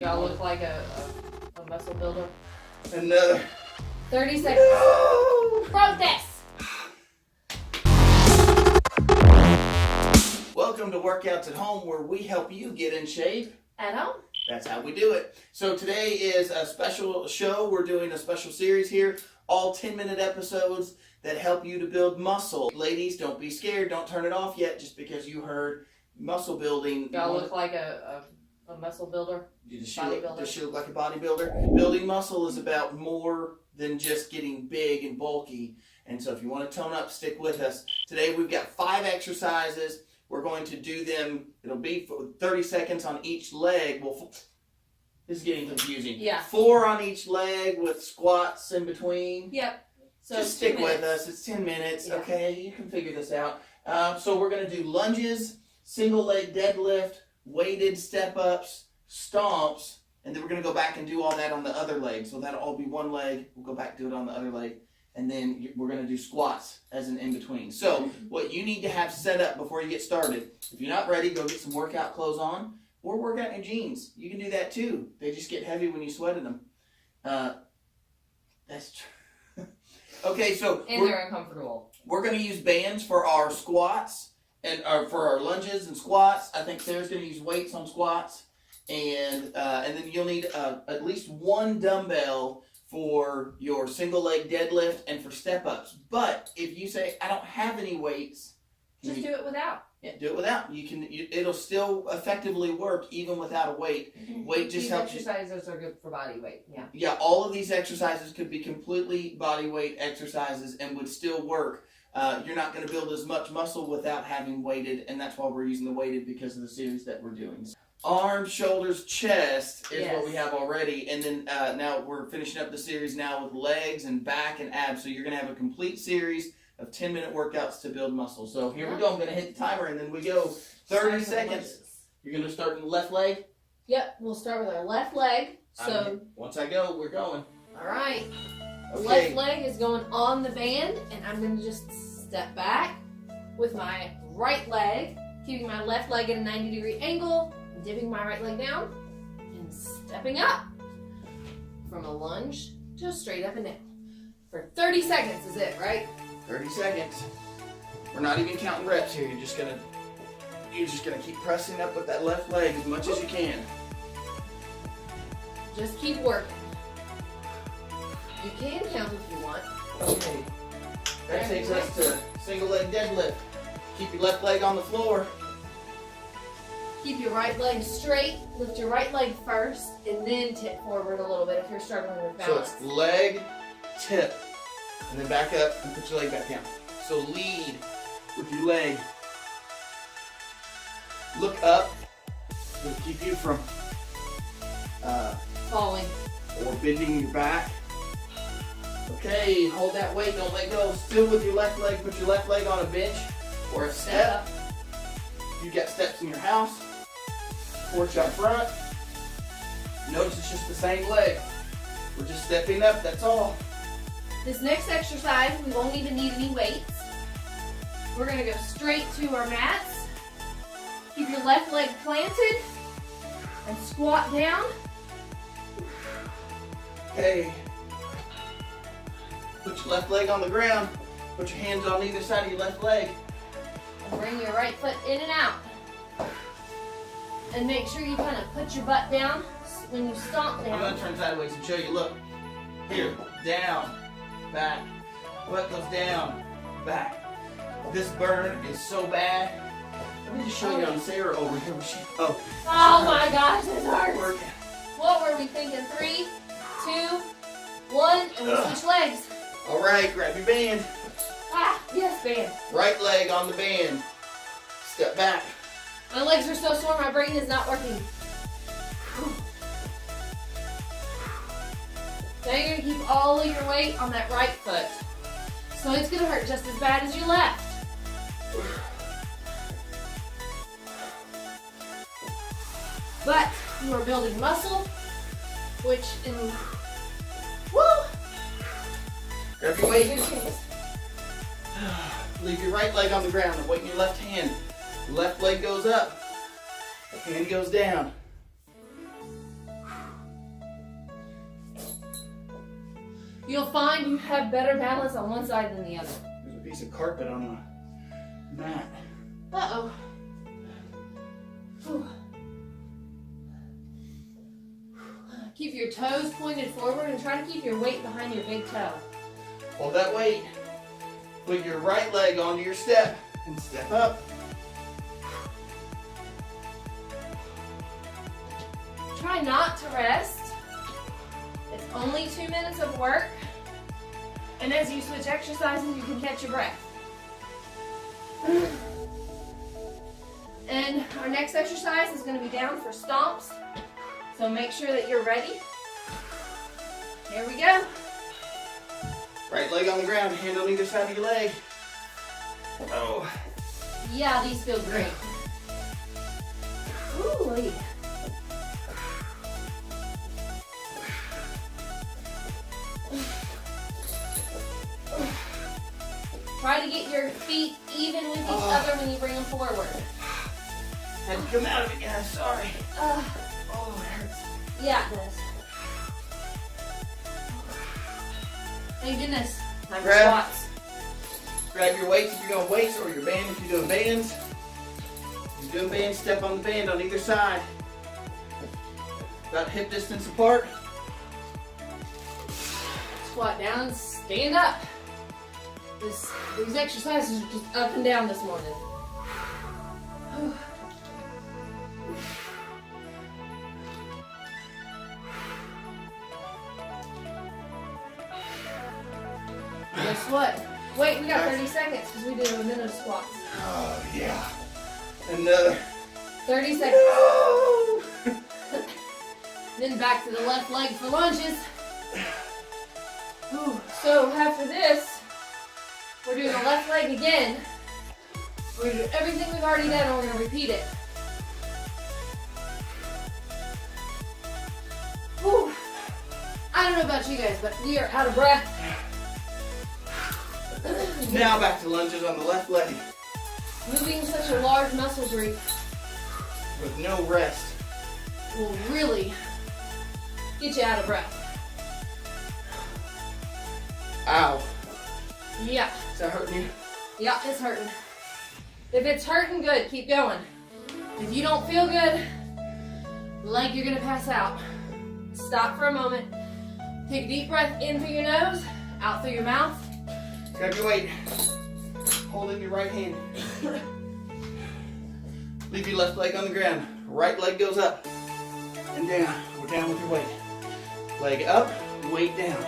Y'all look like a muscle builder. Another 30 seconds. No! Protest! Welcome to Workouts at Home, where we help you get in shape. At home? That's how we do it. So today is a special show. We're doing a special series here. All 10-minute episodes that help you to build muscle. Ladies, don't be scared. Don't turn it off yet just because you heard muscle building. Y'all look like a muscle builder. Does she look like a bodybuilder? Building muscle is about more than just getting big and bulky. And so if you want to tone up, stick with us. Today we've got 5 exercises. We're going to do them. It'll be for 30 seconds on each leg. Well, this is getting confusing. Yeah. 4 on each leg with squats in between. Yep. So just stick with us. It's 10 minutes. Yeah. Okay, you can figure this out. So we're going to do lunges, single leg deadlift, weighted step-ups, stomps, and then we're going to go back and do all that on the other leg. So that'll all be one leg. We'll go back and do it on the other leg. And then we're going to do squats as an in-between. So what you need to have set up before you get started, if you're not ready, go get some workout clothes on or work out in your jeans. You can do that too. They just get heavy when you sweat in them. That's true. Okay, so and they're uncomfortable. We're going to use bands for our squats and for our lunges and squats. I think Sarah's going to use weights on squats. And then you'll need at least one dumbbell for your single leg deadlift and for step-ups. But if you say, I don't have any weights, just do it without. Yeah, do it without. It'll still effectively work even without a weight. Weight just helps you. These exercises are good for body weight. Yeah. Yeah, all of these exercises could be completely body weight exercises and would still work. You're not going to build as much muscle without having weighted, and that's why we're using the weighted because of the series that we're doing. Arms, shoulders, chest is what we have already, and then now we're finishing up the series now with legs and back and abs. So you're going to have a complete series of 10-minute workouts to build muscle. So here we go. I'm going to hit the timer, and then we go 30 seconds. You're going to start in the left leg? Yep, we'll start with our left leg. So once I go, we're going. All right. Okay. Left leg is going on the band, and I'm going to just step back with my right leg, keeping my left leg at a 90-degree angle, dipping my right leg down, and stepping up from a lunge to a straight up and down. For 30 seconds is it, right? 30 seconds. We're not even counting reps here. You're just gonna keep pressing up with that left leg as much as you can. Just keep working. You can count if you want. Okay. That takes us to single leg deadlift. Keep your left leg on the floor. Keep your right leg straight. Lift your right leg first, and then tip forward a little bit if you're struggling with balance. So it's leg, tip, and then back up and put your leg back down. So lead with your leg. Look up. It'll keep you from Falling. or bending your back. Okay, hold that weight, don't let go. Still with your left leg, put your left leg on a bench or a step. You've got steps in your house, porch out front. Notice it's just the same leg. We're just stepping up, that's all. This next exercise, we won't even need any weights. We're going to go straight to our mats. Keep your left leg planted and squat down. Okay. Put your left leg on the ground. Put your hands on either side of your left leg. And bring your right foot in and out. And make sure you kind of put your butt down when you stomp down. I'm going to turn sideways and show you. Look. Here. Down. Back. Butt goes down. Back. This burn is so bad. Let me just show you on Sarah over here. Oh my gosh, this hurts. Working. What were we thinking? 3, 2, 1, and we switch legs. All right, grab your band. Ah, yes, band. Right leg on the band. Step back. My legs are so sore, my brain is not working. Now you're going to keep all of your weight on that right foot. So it's going to hurt just as bad as your left. But you are building muscle, which in Grab your weight. Leave your right leg on the ground and weight in your left hand. Left leg goes up. Hand goes down. You'll find you have better balance on one side than the other. There's a piece of carpet on the mat. Uh-oh. Whew. Keep your toes pointed forward and try to keep your weight behind your big toe. Hold that weight. Put your right leg onto your step and step up. Try not to rest. It's only 2 minutes of work. And as you switch exercises, you can catch your breath. And our next exercise is going to be down for stomps. So make sure that you're ready. Here we go. Right leg on the ground, hand on either side of your leg. Oh. Yeah, these feel great. Ooh. Try to get your feet even with each other when you bring them forward. Had to come out of it, guys. Sorry. Oh, it hurts. Yeah, it does. Thank goodness. Time for Grab. squats. Grab your weights if you're doing weights, or your band if you're doing bands. If you're doing bands, step on the band on either side. About hip distance apart. Squat down, stand up. These exercises are just up and down this morning. Guess what? Wait, we got 30 seconds because we did a minute of squats. Oh, yeah. Another. 30 seconds. No! Then back to the left leg for lunges. Ooh. So after this, we're doing the left leg again. We're going to do everything we've already done and we're going to repeat it. Whew. I don't know about you guys, but we are out of breath. Now back to lunges on the left leg. Moving such a large muscle group With no rest. will really get you out of breath. Ow. Yeah. Is that hurting you? Yeah, it's hurting. If it's hurting, good, keep going. If you don't feel good, like you're gonna pass out, stop for a moment. Take a deep breath in through your nose, out through your mouth. Grab your weight. Hold in your right hand. Leave your left leg on the ground. Right leg goes up and down. We're down with your weight. Leg up, weight down.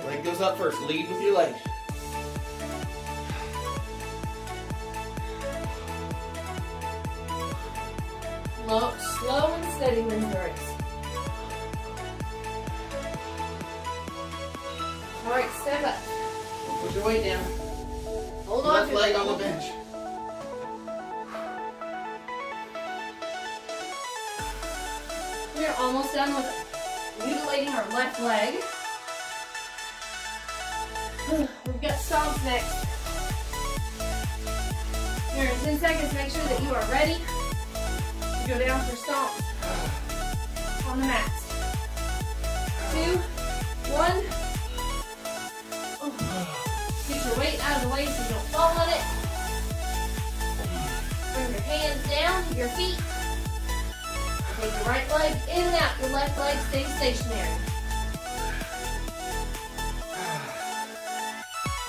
Leg goes up first. Lead with your leg. Slow and steady wins the race. All right, step up. Put your weight down. Hold on. Left leg on the bench. We're almost done with mutilating our left leg. We've got stomps next. Here in 10 seconds, make sure that you are ready to go down for stomps on the mats. 2, 1. Get your weight out of the way so you don't fall on it. Bring your hands down to your feet. Take your right leg in and out. Your left leg stays stationary.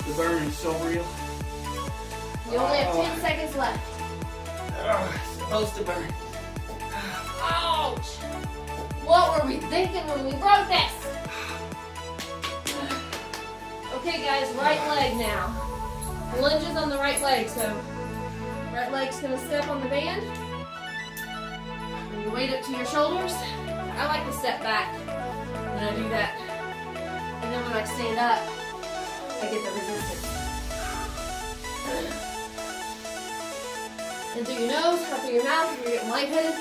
The burn is so real. You only have 10 seconds left. It's supposed to burn. Ouch! What were we thinking when we broke this? Okay guys, right leg now. Lunges on the right leg, so right leg's gonna step on the band. Bring your weight up to your shoulders. I like to step back when I do that. And then when I stand up, I get the resistance. In through your nose, out through your mouth if you're getting lightheaded,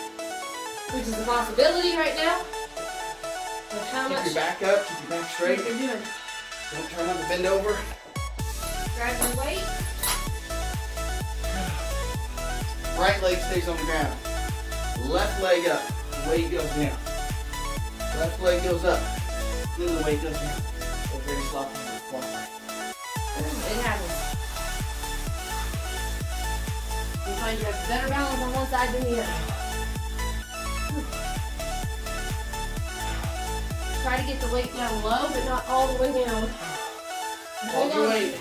which is a possibility right now. But how Keep much your back up, keep your back straight. you're doing. Don't try not to bend over. Grab your weight. Right leg stays on the ground. Left leg up, the weight goes down. Left leg goes up, then the weight goes down. Very sloppy. It happens. You find you have better balance on one side than the other. Try to get the weight down low, but not all the way down. Hold your weight.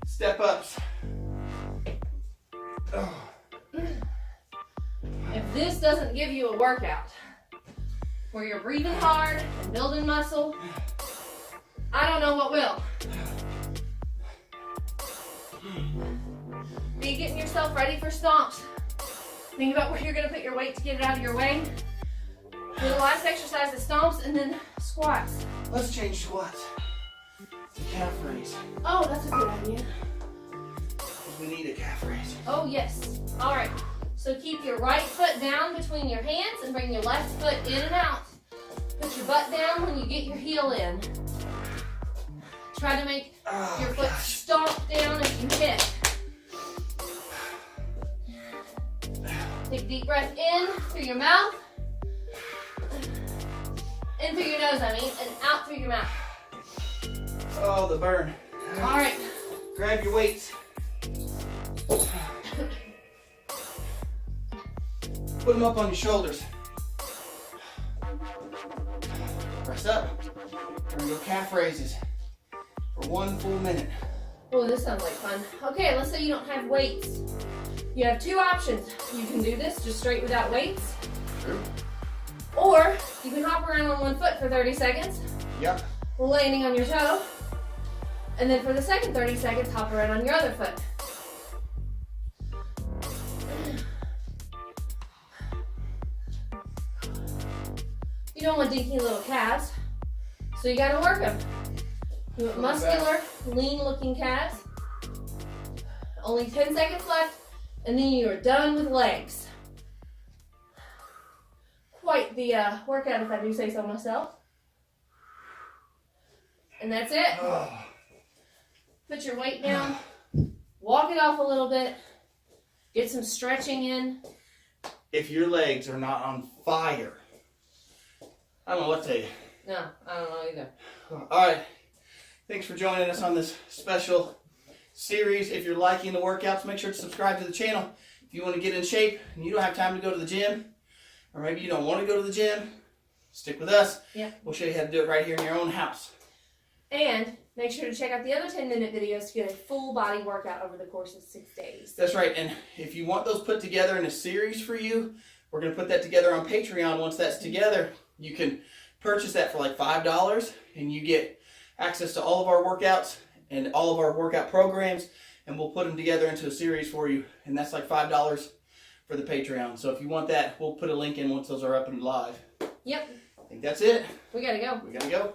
Step ups. Oh. If this doesn't give you a workout where you're breathing hard and building muscle, I don't know what will. Are you getting yourself ready for stomps? Think about where you're going to put your weight to get it out of your way. Do the last exercise, the stomps, and then squats. Let's change squats to calf raise. Oh, that's a good idea. We need a calf raise. Oh, yes. All right. So keep your right foot down between your hands and bring your left foot in and out. Put your butt down when you get your heel in. Try to make your foot stomp down as you hit. Take a deep breath in through your mouth. In through your nose, and out through your mouth. Oh, the burn. All right. Grab your weights. Put them up on your shoulders. Press up. We're gonna go calf raises for 1 full minute. Oh, this sounds like fun. Okay, let's say you don't have weights. You have two options. You can do this just straight without weights. True. Or you can hop around on one foot for 30 seconds. Yep. Landing on your toe. And then for the second 30 seconds, hop around on your other foot. You don't want dinky little calves, so you gotta work them. You want muscular, lean-looking calves. Only 10 seconds left, and then you are done with legs. Quite the workout, if I do say so myself. And that's it. Put your weight down, walk it off a little bit, get some stretching in. If your legs are not on fire, I don't know what to tell you. No, I don't know either. All right. Thanks for joining us on this special series. If you're liking the workouts, make sure to subscribe to the channel. If you want to get in shape and you don't have time to go to the gym, or maybe you don't want to go to the gym, stick with us. Yeah. We'll show you how to do it right here in your own house. And make sure to check out the other 10-minute videos to get a full body workout over the course of 6 days. That's right. And if you want those put together in a series for you, we're going to put that together on Patreon. Once that's together, you can purchase that for like $5, and you get access to all of our workouts and all of our workout programs, and we'll put them together into a series for you. And that's like $5 for the Patreon. So if you want that, we'll put a link in once those are up and live. Yep. I think that's it. We gotta go. We gotta go.